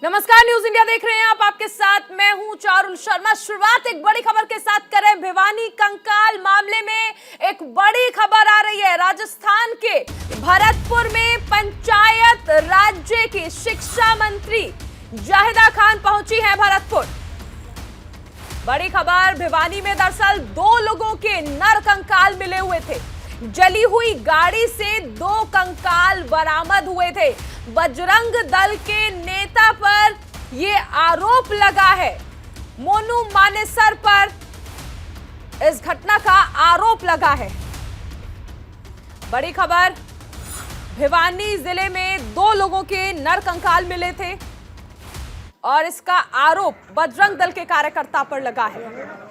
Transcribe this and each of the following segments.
नमस्कार, news India देख रहे हैं आप। आपके साथ मैं हूं चारुल शर्मा। शुरुआत एक बड़ी खबर के साथ करें। भिवानी कंकाल मामले में एक बड़ी खबर आ रही है। राजस्थान के भरतपुर में पंचायत राज्य की शिक्षा मंत्री जाहिदा खान पहुंची है भरतपुर। बड़ी खबर, भिवानी में दरअसल 2 लोगों के नर कंकाल मिले हुए थे। जली हुई गाड़ी से 2 कंकाल बरामद हुए थे। बजरंग दल के नेता पर यह आरोप लगा है, मोनू मानेसर पर इस घटना का आरोप लगा है। बड़ी खबर, भिवानी जिले में 2 लोगों के नर कंकाल मिले थे और इसका आरोप बजरंग दल के कार्यकर्ता पर लगा है।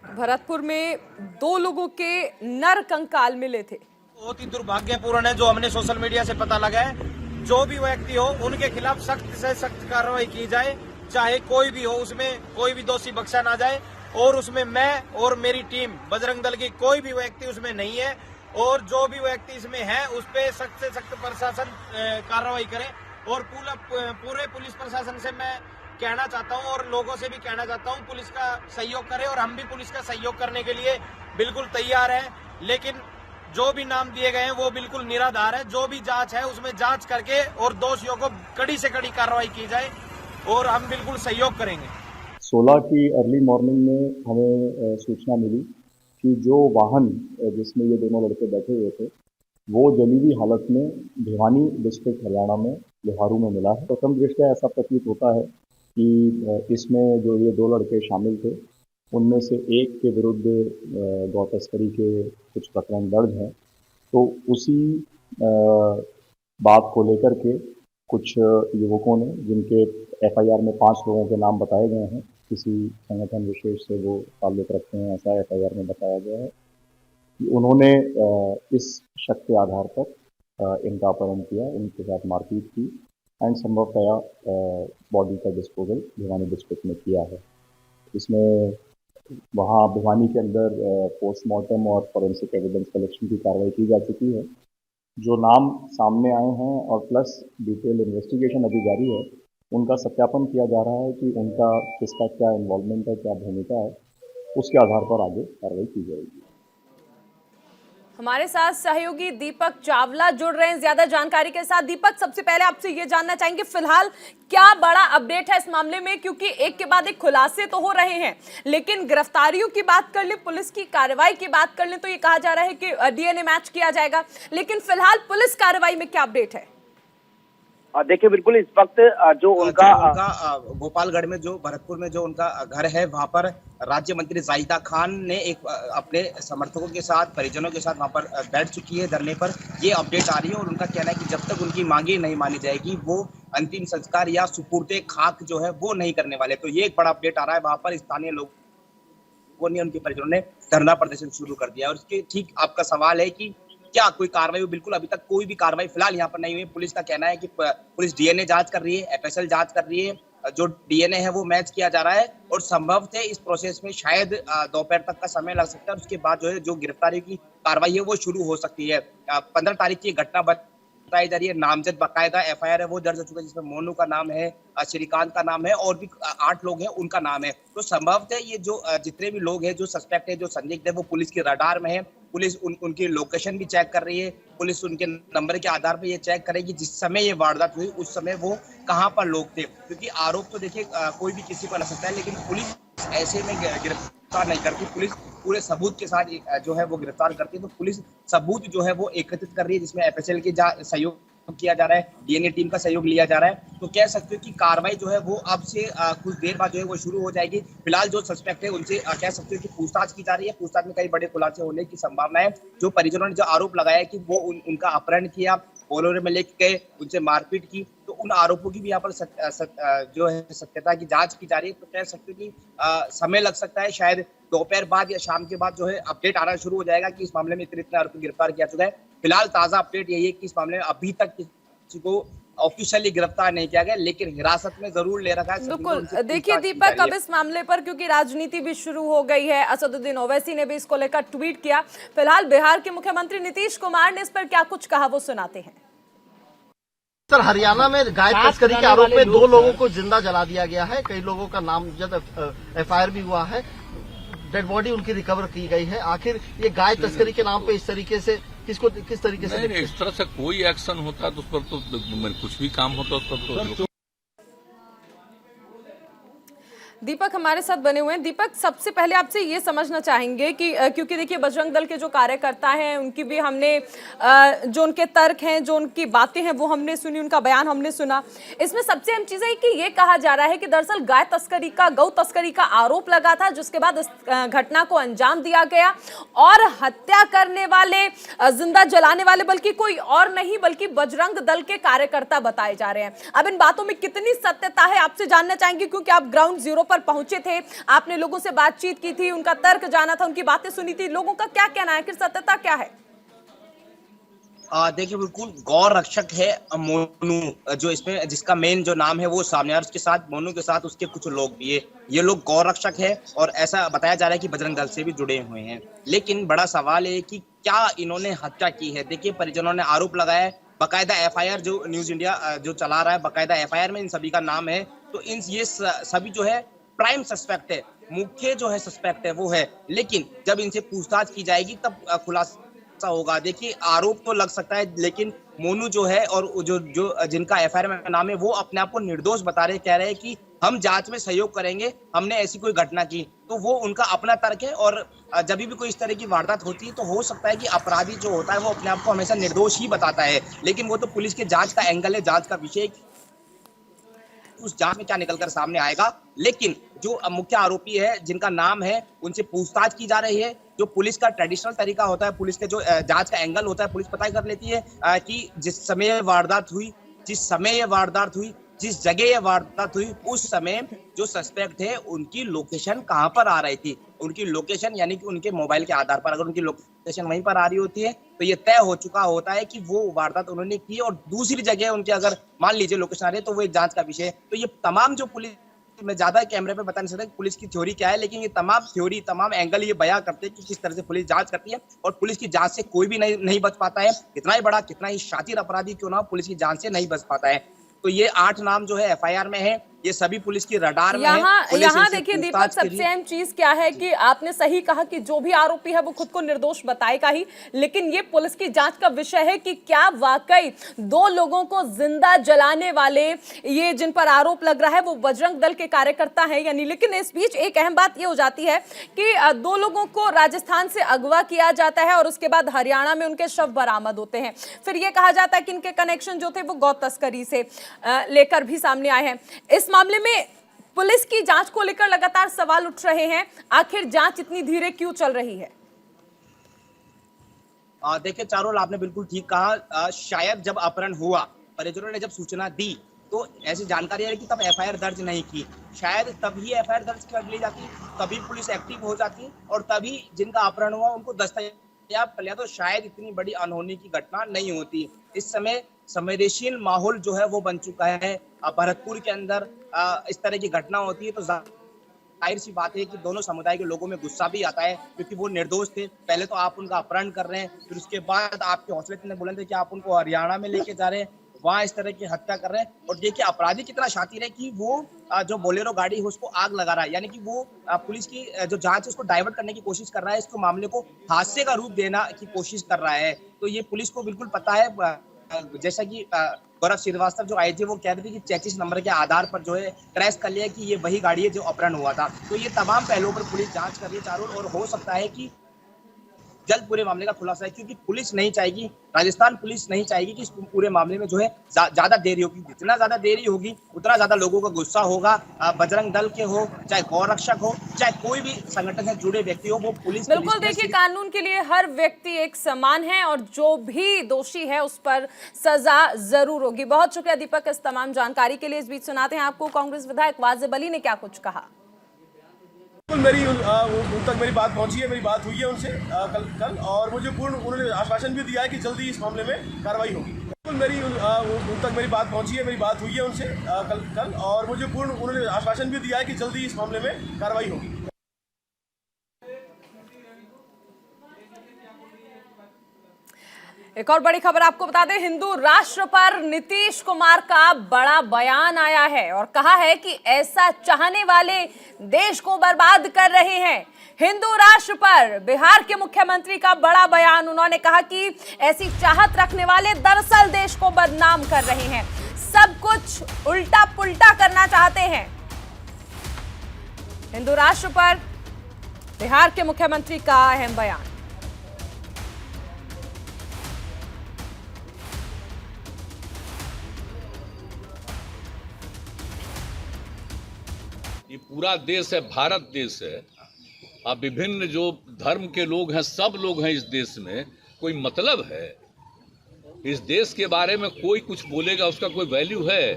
भरतपुर में 2 लोगों के नर कंकाल मिले थे। बहुत ही दुर्भाग्यपूर्ण है जो हमने सोशल मीडिया से पता लगा है। जो भी व्यक्ति हो उनके खिलाफ सख्त से सख्त कार्रवाई की जाए, चाहे कोई भी हो, उसमें कोई भी दोषी बख्शा ना जाए। और उसमें मैं और मेरी टीम बजरंग दल की कोई भी व्यक्ति उसमें नहीं है। और जो भी व्यक्ति इसमें है उस पर सख्त से सख्त प्रशासन कार्रवाई करे। और पूरे पुलिस प्रशासन से मैं कहना चाहता हूं और लोगों से भी कहना चाहता हूं, पुलिस का सहयोग करें। और हम भी पुलिस का सहयोग करने के लिए बिल्कुल तैयार हैं। लेकिन जो भी नाम दिए गए हैं वो बिल्कुल निराधार है। जो भी जांच है उसमें जांच करके और दोषियों को कड़ी से कड़ी कार्रवाई की जाए और हम बिल्कुल सहयोग करेंगे। 16 की अर्ली मॉर्निंग में हमें सूचना मिली कि जो वाहन जिसमें ये दोनों लड़के बैठे हुए थे वो जली हुई हालत में भिवानी डिस्ट्रिक्ट हरियाणा में लोहारू में मिला है। प्रथम दृष्टया ऐसा प्रतीत होता है कि इसमें जो ये 2 लड़के शामिल थे उनमें से एक के विरुद्ध गौ तस्करी के कुछ प्रकरण दर्ज हैं। तो उसी बात को लेकर के कुछ युवकों ने, जिनके एफआईआर में 5 लोगों के नाम बताए गए हैं, किसी संगठन विशेष से वो ताल्लुक रखते हैं ऐसा एफआईआर में बताया गया है, कि उन्होंने इस शक के आधार पर इनका अपहरण किया, इनके साथ मारपीट की एंड संभवतया बॉडी का डिस्पोजल भिवानी डिस्ट्रिक्ट में किया है। इसमें वहाँ भिवानी के अंदर पोस्टमार्टम और फॉरेंसिक एविडेंस कलेक्शन की कार्रवाई की जा चुकी है। जो नाम सामने आए हैं और प्लस डिटेल इन्वेस्टिगेशन अभी जारी है, उनका सत्यापन किया जा रहा है कि उनका किसका क्या इन्वॉल्वमेंट है, क्या भूमिका है, उसके आधार पर आगे कार्रवाई की जाएगी। हमारे साथ सहयोगी दीपक चावला जुड़ रहे हैं ज्यादा जानकारी के साथ। दीपक, सबसे पहले आपसे ये जानना चाहेंगे फिलहाल क्या बड़ा अपडेट है इस मामले में, क्योंकि एक के बाद एक खुलासे तो हो रहे हैं, लेकिन गिरफ्तारियों की बात कर ले, पुलिस की कार्रवाई की बात कर ले तो ये कहा जा रहा है कि डीएनए मैच किया जाएगा, लेकिन फिलहाल पुलिस कार्रवाई में क्या अपडेट है? देखिए, बिल्कुल इस वक्त जो उनका गोपालगढ़ में, जो भरतपुर में जो उनका घर है, वहां पर राज्य मंत्री जाहिदा खान ने एक अपने समर्थकों के साथ, परिजनों के साथ वहां पर बैठ चुकी है धरने पर। ये अपडेट आ रही है और उनका कहना है कि जब तक उनकी मांगे नहीं मानी जाएगी वो अंतिम संस्कार या सुपुर्दे खाक जो है वो नहीं करने वाले। तो ये एक बड़ा अपडेट आ रहा है। वहां पर स्थानीय लोगों ने, उनके परिजनों ने धरना प्रदर्शन शुरू कर दिया। और इसके ठीक आपका सवाल है कि क्या कोई कार्रवाई हुई? बिल्कुल अभी तक कोई भी कार्रवाई फिलहाल यहाँ पर नहीं हुई। पुलिस का कहना है कि पुलिस डीएनए जांच कर रही है, एफएसएल जांच कर रही है, जो डीएनए है वो मैच किया जा रहा है और संभवतः इस प्रोसेस में शायद दोपहर तक का समय लग सकता है। उसके बाद जो है जो गिरफ्तारी की कार्रवाई है वो शुरू हो सकती है। 15 तारीख की घटना बताई जा रही है। नामजद बाकायदा एफआईआर है वो दर्ज हो चुका है, जिसमें मोनू का नाम है, श्रीकांत का नाम है और भी 8 लोग हैं, उनका नाम है। तो संभवतः ये जो जितने भी लोग हैं, जो सस्पेक्ट है, जो संदिग्ध है, वो पुलिस के रडार में है। पुलिस उनकी लोकेशन भी चेक कर रही है। पुलिस उनके नंबर के आधार पर ये चेक करेगी जिस समय ये वारदात हुई उस समय वो कहाँ पर लोग थे, क्योंकि आरोप तो देखिए कोई भी किसी पर लग सकता है, लेकिन पुलिस ऐसे में गिरफ्तार नहीं करती। पुलिस पूरे सबूत के साथ जो है वो गिरफ्तार करती है। तो पुलिस सबूत जो है वो एकत्रित कर रही है, जिसमें एफएसएल के सहयोग किया जा रहा है, डीएनए टीम का सहयोग लिया जा रहा है। तो कह सकते हो कि कार्रवाई जो है वो अब से कुछ देर बाद जो है वो शुरू हो जाएगी। फिलहाल जो सस्पेक्ट है उनसे कह सकते हो कि पूछताछ की जा रही है। पूछताछ में कई बड़े खुलासे होने की संभावना है। जो परिजनों ने जो आरोप लगाया है कि वो उनका अपहरण किया, बोलेरो में लेके गए, उनसे मारपीट की। तो उन आरोपों की भी यहाँ पर जो है सत्यता की जांच की जा रही है। तो कह सकते हैं कि समय लग सकता है, शायद दोपहर बाद या शाम के बाद जो है अपडेट आना शुरू हो जाएगा कि इस मामले में इतने आरोपी गिरफ्तार किया चुका है। फिलहाल ताजा अपडेट यही है कि इस मामले में अभी तक किसी को ऑफिशियली गिरफ्तार नहीं किया गया, लेकिन हिरासत में जरूर ले रखा है। बिल्कुल, देखिए दीपक, अब इस मामले पर क्योंकि राजनीति भी शुरू हो गई है, असदुद्दीन ओवैसी ने भी इसको लेकर ट्वीट किया। फिलहाल बिहार के मुख्यमंत्री नीतीश कुमार ने इस पर क्या कुछ कहा, वो सुनाते हैं। सर, हरियाणा में गाय तस्करी के आरोप में 2 लोगों को जिंदा जला दिया गया है। कई लोगों का नामजद एफआईआर भी हुआ है। डेड बॉडी उनकी रिकवर की गई है। आखिर ये गाय तस्करी के नाम पे इस तरीके से किस तरीके से नहीं, इस तरह से कोई एक्शन होता है तो उस पर तो कुछ भी काम होता है उस पर तो दीपक हमारे साथ बने हुए हैं। दीपक, सबसे पहले आपसे ये समझना चाहेंगे कि क्योंकि देखिए बजरंग दल के जो कार्यकर्ता हैं उनकी भी हमने जो उनके तर्क हैं, जो उनकी बातें हैं वो हमने सुनी, उनका बयान हमने सुना। इसमें सबसे अहम चीज़ है कि ये कहा जा रहा है कि दरअसल गौ तस्करी का आरोप लगा था, जिसके बाद इस घटना को अंजाम दिया गया और हत्या करने वाले, जिंदा जलाने वाले बल्कि कोई और नहीं बल्कि बजरंग दल के कार्यकर्ता बताए जा रहे हैं। अब इन बातों में कितनी सत्यता है आपसे जानना चाहेंगे, क्योंकि आप ग्राउंड जीरो पर पहुंचे थे, आपने लोगों से बातचीत की थी, उनका तर्क जाना था, उनकी बातें सुनी थी। लोगों का क्या कहना है, कि सत्यता क्या है? देखिए, बिल्कुल गौ रक्षक है मोनू, जो इसमें जिसका मेन जो नाम है वो सामने है। उसके साथ मोनू के साथ उसके कुछ लोग भी है। ये लोग गौ रक्षक है और ऐसा बताया जा रहा है कि बजरंग दल से भी जुड़े हुए हैं। लेकिन बड़ा सवाल है कि क्या इन्होंने हत्या की है। देखिए, परिजनों ने आरोप लगाया है, बाकायदा एफआईआर जो न्यूज इंडिया जो चला रहा है, बाकायदा एफआईआर में इन सभी का नाम है। तो ये सभी जो है प्राइम सस्पेक्ट है, मुख्य जो है सस्पेक्ट है वो है। लेकिन जब इनसे पूछताछ की जाएगी तब खुलासा होगा। देखिए, आरोप तो लग सकता है, लेकिन मोनू जो है और जो जिनका एफआईआर में नाम है वो अपने आप को निर्दोष बता रहे, कह रहे हैं कि हम जांच में सहयोग करेंगे, हमने ऐसी कोई घटना की। तो वो उनका अपना तर्क है। और जब भी कोई इस तरह की वारदात होती है तो हो सकता है कि अपराधी जो होता है वो अपने आप को हमेशा निर्दोष ही बताता है। लेकिन वो तो पुलिस के जांच का एंगल है, जांच का विषय, उस जांच में क्या निकलकर सामने आएगा। लेकिन जो मुख्य आरोपी है जिनका नाम है, उनसे पूछताछ की जा रही है। जो पुलिस का ट्रेडिशनल तरीका होता है, पुलिस के जो जांच का एंगल होता है, पुलिस पता कर लेती है कि जिस समय वारदात हुई, जिस जगह ये वारदात हुई, उस समय जो सस्पेक्ट है उनकी लोकेशन कहां पर आ रही थी। उनकी लोकेशन यानी कि उनके मोबाइल के आधार पर अगर उनकी लोकेशन वहीं पर आ रही होती है तो ये तय हो चुका होता है कि वो वारदात उन्होंने की। और दूसरी जगह उनके अगर मान लीजिए लोकेशन आ रही है तो वो एक जांच का विषय है। तो ये तमाम जो पुलिस, मैं ज्यादा कैमरे पे बता नहीं सकता पुलिस की थ्योरी क्या है, लेकिन ये तमाम थ्योरी, तमाम एंगल ये बयां करते हैं कि किस तरह से पुलिस जांच करती है। और पुलिस की जांच से कोई भी नहीं बच पाता है। कितना ही बड़ा, कितना ही शातिर अपराधी क्यों ना हो, पुलिस की जांच से नहीं बच पाता है। तो ये 8 नाम जो है एफआईआर में है, ये सभी पुलिस की रडार में है। यहाँ देखिए दीपक, सबसे अहम चीज क्या है कि आपने सही कहा कि जो भी आरोपी है वो खुद को निर्दोष बताएगा ही, लेकिन ये पुलिस की जांच का विषय है कि क्या वाकई 2 लोगों को जिंदा जलाने वाले, ये जिन पर आरोप लग रहा है, वो बजरंग दल के कार्यकर्ता है या नहीं। लेकिन इस बीच एक अहम बात ये हो जाती है कि 2 लोगों को राजस्थान से अगवा किया जाता है और उसके बाद हरियाणा में उनके शव बरामद होते हैं। फिर ये कहा जाता है कि इनके कनेक्शन जो थे वो गौ तस्करी से लेकर भी सामने आए हैं। इस मामले में पुलिस की जांच को लेकर लगातार सवाल उठ रहे हैं। आखिर जांच इतनी धीरे क्यों चल रही है? देखिए चारों, आपने बिल्कुल ठीक कहा। शायद जब अपहरण हुआ, परिजनों ने जब सूचना दी तो ऐसी जानकारी है कि तब एफआईआर दर्ज नहीं की। शायद तभी एफआईआर दर्ज कर ली जाती, तभी पुलिस एक्टिव हो जाती और तभी जिनका अपहरण हुआ उनको दस्तयाब कर लिया, तो शायद इतनी बड़ी अनहोनी की घटना नहीं होती। इस समय संवेदनशील माहौल जो है वो बन चुका है। भरतपुर के अंदर इस तरह की घटना होती है तो जाहिर सी बात है कि दोनों समुदाय के लोगों में गुस्सा भी आता है, क्योंकि वो निर्दोष थे। पहले तो आप उनका अपहरण कर रहे हैं, फिर उसके बाद आपके हौसले इतने बुलंद है कि आप उनको हरियाणा में लेके जा रहे हैं, वहां इस तरह की हत्या कर रहे हैं। और देखिए अपराधी कितना शातिर है कि वो जो बोलेरो गाड़ी है उसको आग लगा रहा है, यानी कि वो पुलिस की जो जांच है उसको डाइवर्ट करने की कोशिश कर रहा है, इसको मामले को हादसे का रूप देना की कोशिश कर रहा है। तो ये पुलिस को बिल्कुल पता है। जैसा कि गौरव श्रीवास्तव जो आए थे वो कह रहे थे कि 33 नंबर के आधार पर जो है ट्रेस कर लिया कि ये वही गाड़ी है जो अपहरण हुआ था। तो ये तमाम पहलुओं पर पुलिस जांच कर रही है चारों, और हो सकता है कि जल्द पूरे मामले का खुलासा है, क्योंकि पुलिस नहीं चाहेगी, राजस्थान पुलिस नहीं चाहेगी कि इस पूरे मामले में जो है ज्यादा देरी होगी। जितना ज्यादा देरी होगी उतना ज्यादा लोगों का गुस्सा होगा। बजरंग दल के हो, चाहे गौ रक्षक हो, चाहे कोई भी संगठन से जुड़े व्यक्ति हो, वो पुलिस बिल्कुल, देखिए कानून के लिए हर व्यक्ति एक समान है और जो भी दोषी है उस पर सजा जरूर होगी। बहुत शुक्रिया दीपक इस तमाम जानकारी के लिए। इस बीच सुनाते हैं आपको कांग्रेस विधायक वाजिब अली ने क्या कुछ कहा। मेरी उन तक मेरी बात पहुंची है, मेरी बात हुई है उनसे कल और मुझे पूर्ण उन्होंने आश्वासन भी दिया है कि जल्दी इस मामले में कार्रवाई होगी। मेरी उन तक मेरी बात पहुंची है, मेरी बात हुई है उनसे कल और मुझे पूर्ण उन्होंने आश्वासन भी दिया है कि जल्दी इस मामले में कार्रवाई होगी। एक और बड़ी खबर आपको बता दें, हिंदू राष्ट्र पर नीतीश कुमार का बड़ा बयान आया है और कहा है कि ऐसा चाहने वाले देश को बर्बाद कर रहे हैं। हिंदू राष्ट्र पर बिहार के मुख्यमंत्री का बड़ा बयान, उन्होंने कहा कि ऐसी चाहत रखने वाले दरअसल देश को बदनाम कर रहे हैं, सब कुछ उल्टा पुल्टा करना चाहते हैं। हिंदू राष्ट्र पर बिहार के मुख्यमंत्री का अहम बयान। ये पूरा देश है, भारत देश है। अब विभिन्न जो धर्म के लोग हैं, सब लोग हैं इस देश में, कोई मतलब है? इस देश के बारे में कोई कुछ बोलेगा उसका कोई वैल्यू है?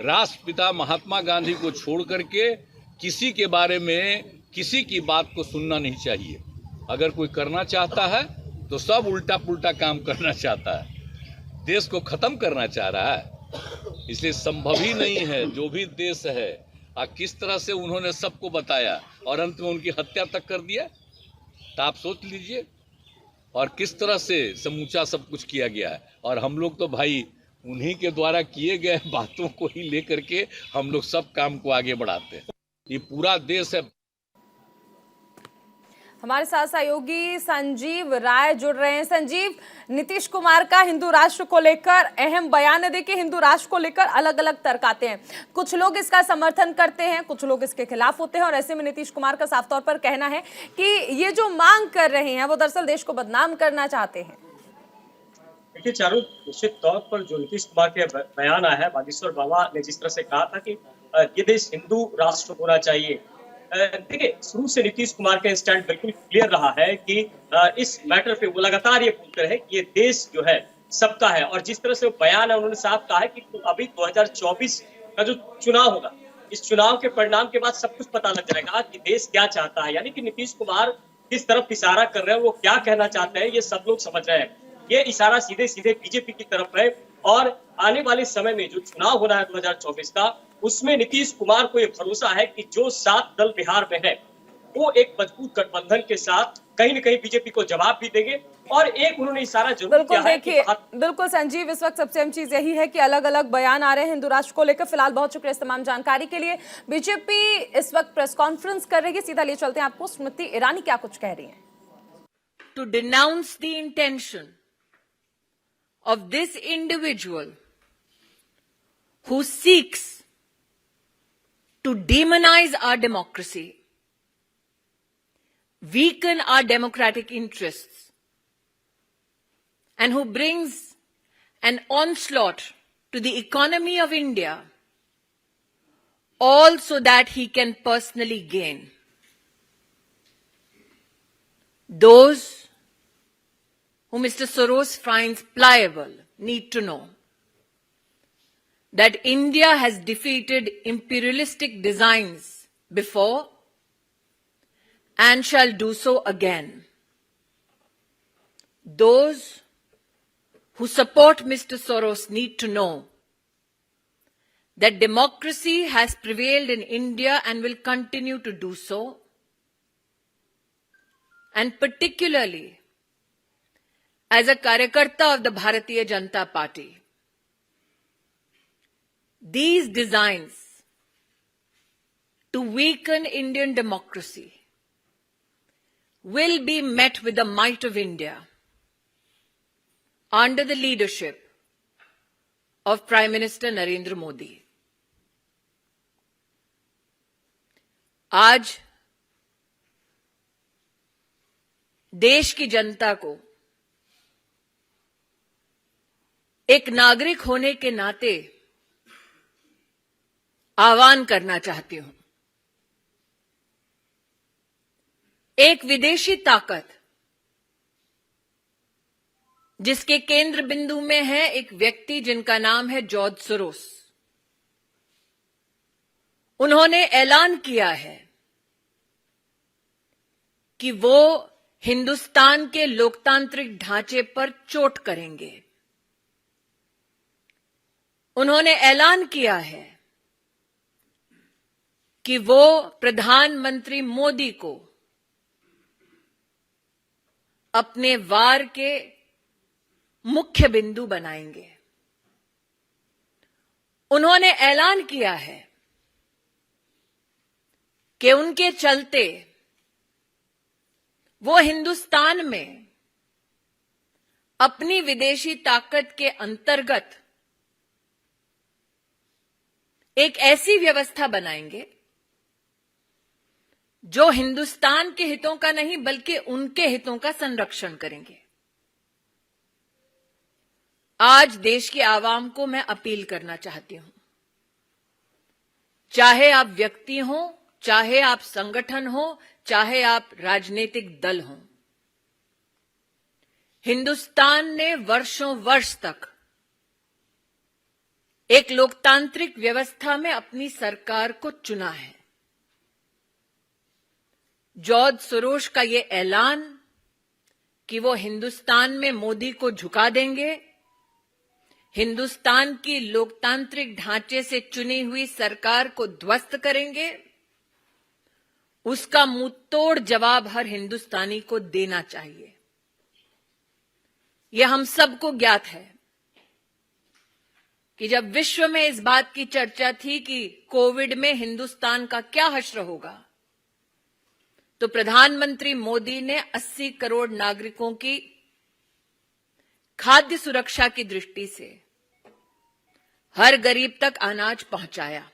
राष्ट्रपिता महात्मा गांधी को छोड़ करके किसी के बारे में किसी की बात को सुनना नहीं चाहिए। अगर कोई करना चाहता है तो सब उल्टा पुल्टा काम करना चाहता है, देश को खत्म करना चाह रहा है। इसलिए संभव ही नहीं है। जो भी देश है किस तरह से उन्होंने सबको बताया और अंत में उनकी हत्या तक कर दिया, तो आप सोच लीजिए। और किस तरह से समूचा सब कुछ किया गया है। और हम लोग तो भाई उन्हीं के द्वारा किए गए बातों को ही लेकर के हम लोग सब काम को आगे बढ़ाते हैं। ये पूरा देश है। हमारे साथ सहयोगी संजीव राय जुड़ रहे हैं। संजीव, नीतीश कुमार का हिंदू राष्ट्र को लेकर अहम बयान है। देखिए, हिंदू राष्ट्र को लेकर अलग अलग तर्क आते हैं। कुछ लोग इसका समर्थन करते हैं, कुछ लोग इसके खिलाफ होते हैं और ऐसे में नीतीश कुमार का साफ तौर पर कहना है कि ये जो मांग कर रहे हैं वो दरअसल देश को बदनाम करना चाहते हैं। देखिए चारू, निश्चित तौर पर जो नीतीश कुमार के बयान आया है, बागेश्वर बाबा ने जिस तरह से कहा था कि ये देश हिंदू राष्ट्र होना चाहिए। देखिए, शुरू से नीतीश कुमार का स्टैंड बिल्कुल क्लियर रहा है कि इस मैटर पे वो लगातार ये बोलते रहे कि ये देश जो है सबका है। और जिस तरह से वो बयान है, उन्होंने साफ कहा है कि अभी 2024 का जो चुनाव होगा, इस चुनाव के परिणाम के बाद सब कुछ पता लग जाएगा कि देश क्या चाहता है। यानी कि नीतीश कुमार किस तरफ इशारा कर रहे हैं, वो क्या कहना चाहते हैं, ये सब लोग समझ रहे हैं। ये इशारा सीधे सीधे बीजेपी की तरफ है और आने वाले समय में जो चुनाव होना है 2024 का, उसमें नीतीश कुमार को ये भरोसा है कि जो 7 दल बिहार में है वो एक मजबूत गठबंधन के साथ कहीं न कहीं बीजेपी को जवाब भी देंगे। और एक उन्होंने इशारा जरूर किया है कि बिल्कुल संजीव, इस वक्त सबसे अहम चीज यही है कि अलग अलग बयान आ रहे हैं हिंदू राष्ट्र को लेकर। फिलहाल बहुत शुक्रिया इस तमाम जानकारी के लिए। बीजेपी इस वक्त प्रेस कॉन्फ्रेंस कर रही है, सीधा लिए चलते हैं आपको स्मृति ईरानी क्या कुछ कह रही है। To denounce the intention of this individual who seeks to demonize our democracy, weaken our democratic interests, and who brings an onslaught to the economy of India, all so that he can personally gain. Those who Mr. Soros finds pliable need to know that India has defeated imperialistic designs before and shall do so again. Those who support Mr. Soros need to know that democracy has prevailed in India and will continue to do so, and particularly as a Karyakarta of the Bharatiya Janata Party, these designs to weaken Indian democracy will be met with the might of India under the leadership of Prime Minister Narendra Modi. आज देश की जनता को एक नागरिक होने के नाते आह्वान करना चाहती हूं। एक विदेशी ताकत जिसके केंद्र बिंदु में है एक व्यक्ति जिनका नाम है जॉर्ज सोरोस। उन्होंने ऐलान किया है कि वो हिंदुस्तान के लोकतांत्रिक ढांचे पर चोट करेंगे। उन्होंने ऐलान किया है कि वो प्रधानमंत्री मोदी को अपने वार के मुख्य बिंदु बनाएंगे। उन्होंने ऐलान किया है कि उनके चलते वो हिंदुस्तान में अपनी विदेशी ताकत के अंतर्गत एक ऐसी व्यवस्था बनाएंगे जो हिंदुस्तान के हितों का नहीं बल्कि उनके हितों का संरक्षण करेंगे। आज देश की आवाम को मैं अपील करना चाहती हूं, चाहे आप व्यक्ति हो, चाहे आप संगठन हो, चाहे आप राजनीतिक दल हो, हिंदुस्तान ने वर्षों वर्ष तक एक लोकतांत्रिक व्यवस्था में अपनी सरकार को चुना है। जॉर्ज सोरोस का ये ऐलान कि वो हिंदुस्तान में मोदी को झुका देंगे, हिंदुस्तान की लोकतांत्रिक ढांचे से चुनी हुई सरकार को ध्वस्त करेंगे, उसका मुंहतोड़ जवाब हर हिंदुस्तानी को देना चाहिए। यह हम सबको ज्ञात है कि जब विश्व में इस बात की चर्चा थी कि कोविड में हिंदुस्तान का क्या हश्र होगा, तो प्रधानमंत्री मोदी ने 80 करोड़ नागरिकों की खाद्य सुरक्षा की दृष्टि से हर गरीब तक अनाज पहुंचाया।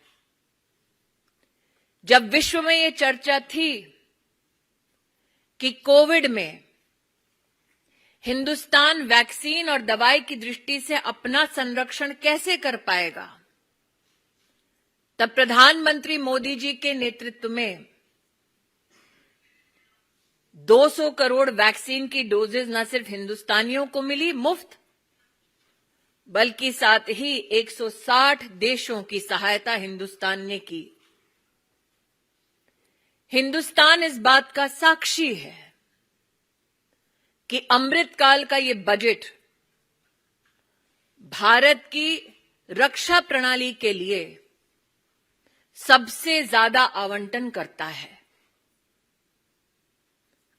जब विश्व में यह चर्चा थी कि कोविड में हिंदुस्तान वैक्सीन और दवाई की दृष्टि से अपना संरक्षण कैसे कर पाएगा, तब प्रधानमंत्री मोदी जी के नेतृत्व में 200 करोड़ वैक्सीन की डोजेज न सिर्फ हिंदुस्तानियों को मिली मुफ्त, बल्कि साथ ही 160 देशों की सहायता हिंदुस्तान ने की। हिंदुस्तान इस बात का साक्षी है कि अमृतकाल का ये बजट भारत की रक्षा प्रणाली के लिए सबसे ज्यादा आवंटन करता है।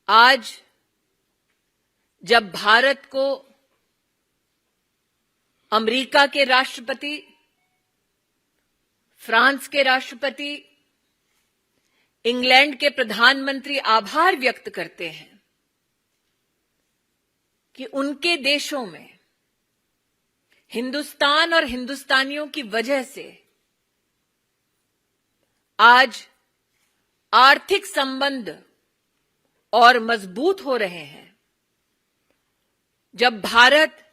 आज जब भारत को अमेरिका के राष्ट्रपति, फ्रांस के राष्ट्रपति, इंग्लैंड के प्रधानमंत्री आभार व्यक्त करते हैं कि उनके देशों में हिंदुस्तान और हिंदुस्तानियों की वजह से आज आर्थिक संबंध और मजबूत हो रहे हैं, जब भारत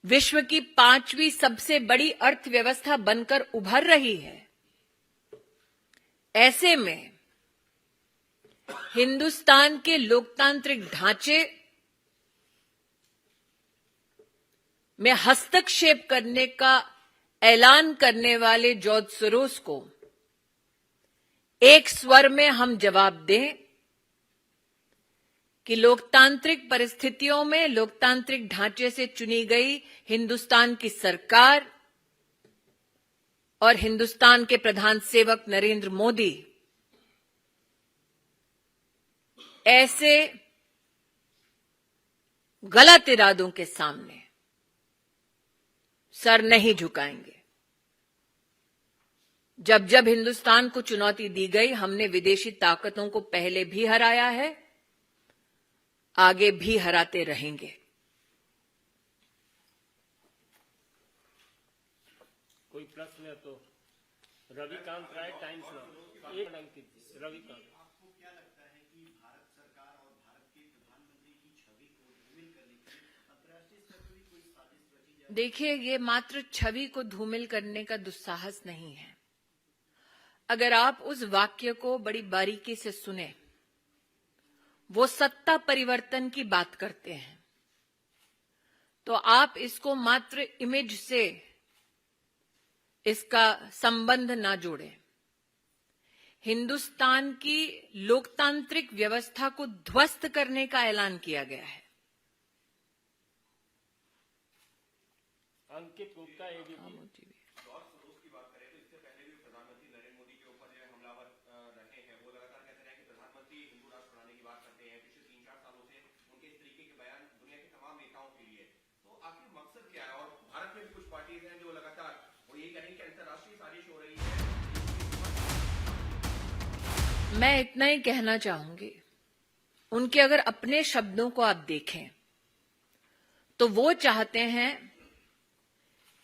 विश्व की 5वीं सबसे बड़ी अर्थव्यवस्था बनकर उभर रही है, ऐसे में हिंदुस्तान के लोकतांत्रिक ढांचे में हस्तक्षेप करने का ऐलान करने वाले जॉर्ज सोरोस को एक स्वर में हम जवाब दें कि लोकतांत्रिक परिस्थितियों में लोकतांत्रिक ढांचे से चुनी गई हिंदुस्तान की सरकार और हिंदुस्तान के प्रधान सेवक नरेंद्र मोदी ऐसे गलत इरादों के सामने सर नहीं झुकाएंगे। जब जब हिंदुस्तान को चुनौती दी गई, हमने विदेशी ताकतों को पहले भी हराया है, आगे भी हराते रहेंगे। कोई प्रश्न है तो रविकांत राय, टाइम्स नाउ। एक रविकांत, आपको क्या लगता है कि भारत सरकार और भारत के देखिए, ये मात्र छवि को धूमिल करने का दुस्साहस नहीं है। अगर आप उस वाक्य को बड़ी बारीकी से सुने, वो सत्ता परिवर्तन की बात करते हैं, तो आप इसको मात्र इमेज से इसका संबंध ना जोड़ें। हिंदुस्तान की लोकतांत्रिक व्यवस्था को ध्वस्त करने का ऐलान किया गया है। अंकित गुप्ता एबीपी। मैं इतना ही कहना चाहूंगी, उनके अगर अपने शब्दों को आप देखें तो वो चाहते हैं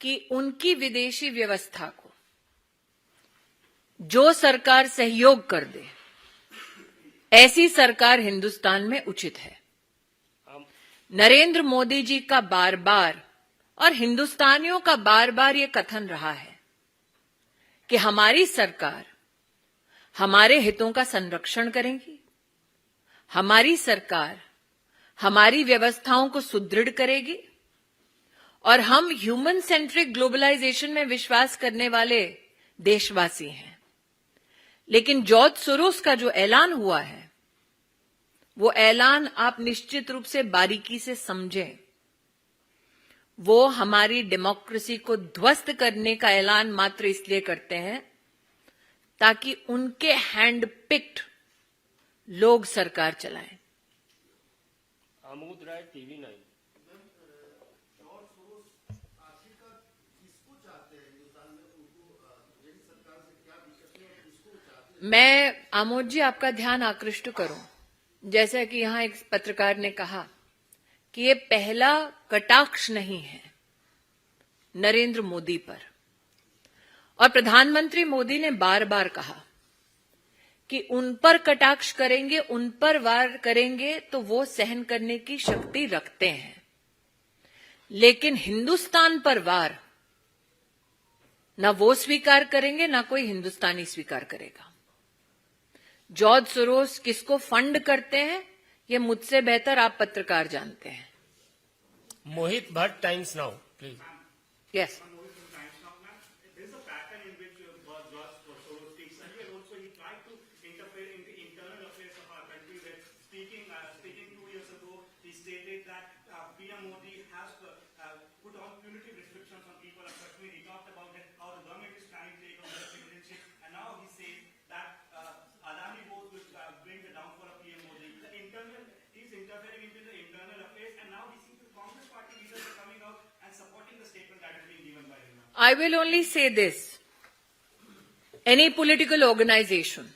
कि उनकी विदेशी व्यवस्था को जो सरकार सहयोग कर दे, ऐसी सरकार हिंदुस्तान में उचित है। नरेंद्र मोदी जी का बार बार और हिंदुस्तानियों का बार बार ये कथन रहा है कि हमारी सरकार हमारे हितों का संरक्षण करेगी, हमारी सरकार हमारी व्यवस्थाओं को सुदृढ़ करेगी और हम ह्यूमन सेंट्रिक ग्लोबलाइजेशन में विश्वास करने वाले देशवासी हैं। लेकिन जॉर्ज सोरोस का जो ऐलान हुआ है, वो ऐलान आप निश्चित रूप से बारीकी से समझें। वो हमारी डेमोक्रेसी को ध्वस्त करने का ऐलान मात्र इसलिए करते हैं ताकि उनके हैंड पिक्ड लोग सरकार चलाएं। आमोद राय, टीवी 9। मैं आमोद जी आपका ध्यान आकृष्ट करूं, जैसा कि यहां एक पत्रकार ने कहा कि ये पहला कटाक्ष नहीं है नरेंद्र मोदी पर, और प्रधानमंत्री मोदी ने बार बार कहा कि उन पर कटाक्ष करेंगे, उन पर वार करेंगे तो वो सहन करने की शक्ति रखते हैं, लेकिन हिंदुस्तान पर वार ना वो स्वीकार करेंगे, ना कोई हिंदुस्तानी स्वीकार करेगा। जॉर्ज सोरोस किसको फंड करते हैं, ये मुझसे बेहतर आप पत्रकार जानते हैं। Mohit Bhatt, Times Now, please. Yes. I will only say this. Any political organization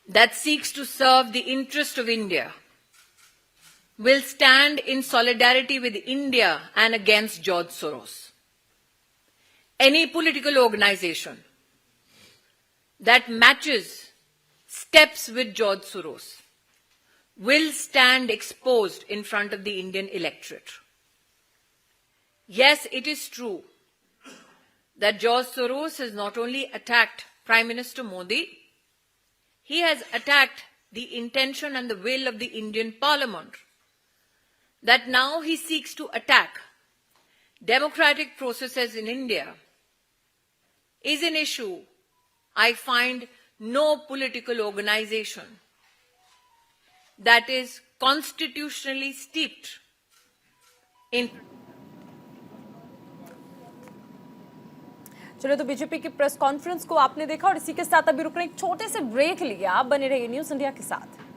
that seeks to serve the interest of India will stand in solidarity with India and against George Soros. Any political organization that matches steps with George Soros will stand exposed in front of the Indian electorate. Yes, it is true that George Soros has not only attacked Prime Minister Modi, he has attacked the intention and the will of the Indian Parliament. That now he seeks to attack democratic processes in India is an issue I find no political organization that is constitutionally steeped in. चलिए, तो BJP की press conference को आपने देखा और इसी के साथ अभी रुक रहे एक छोटे से ब्रेक लिए। आप बने रहिए न्यूज़ इंडिया के साथ।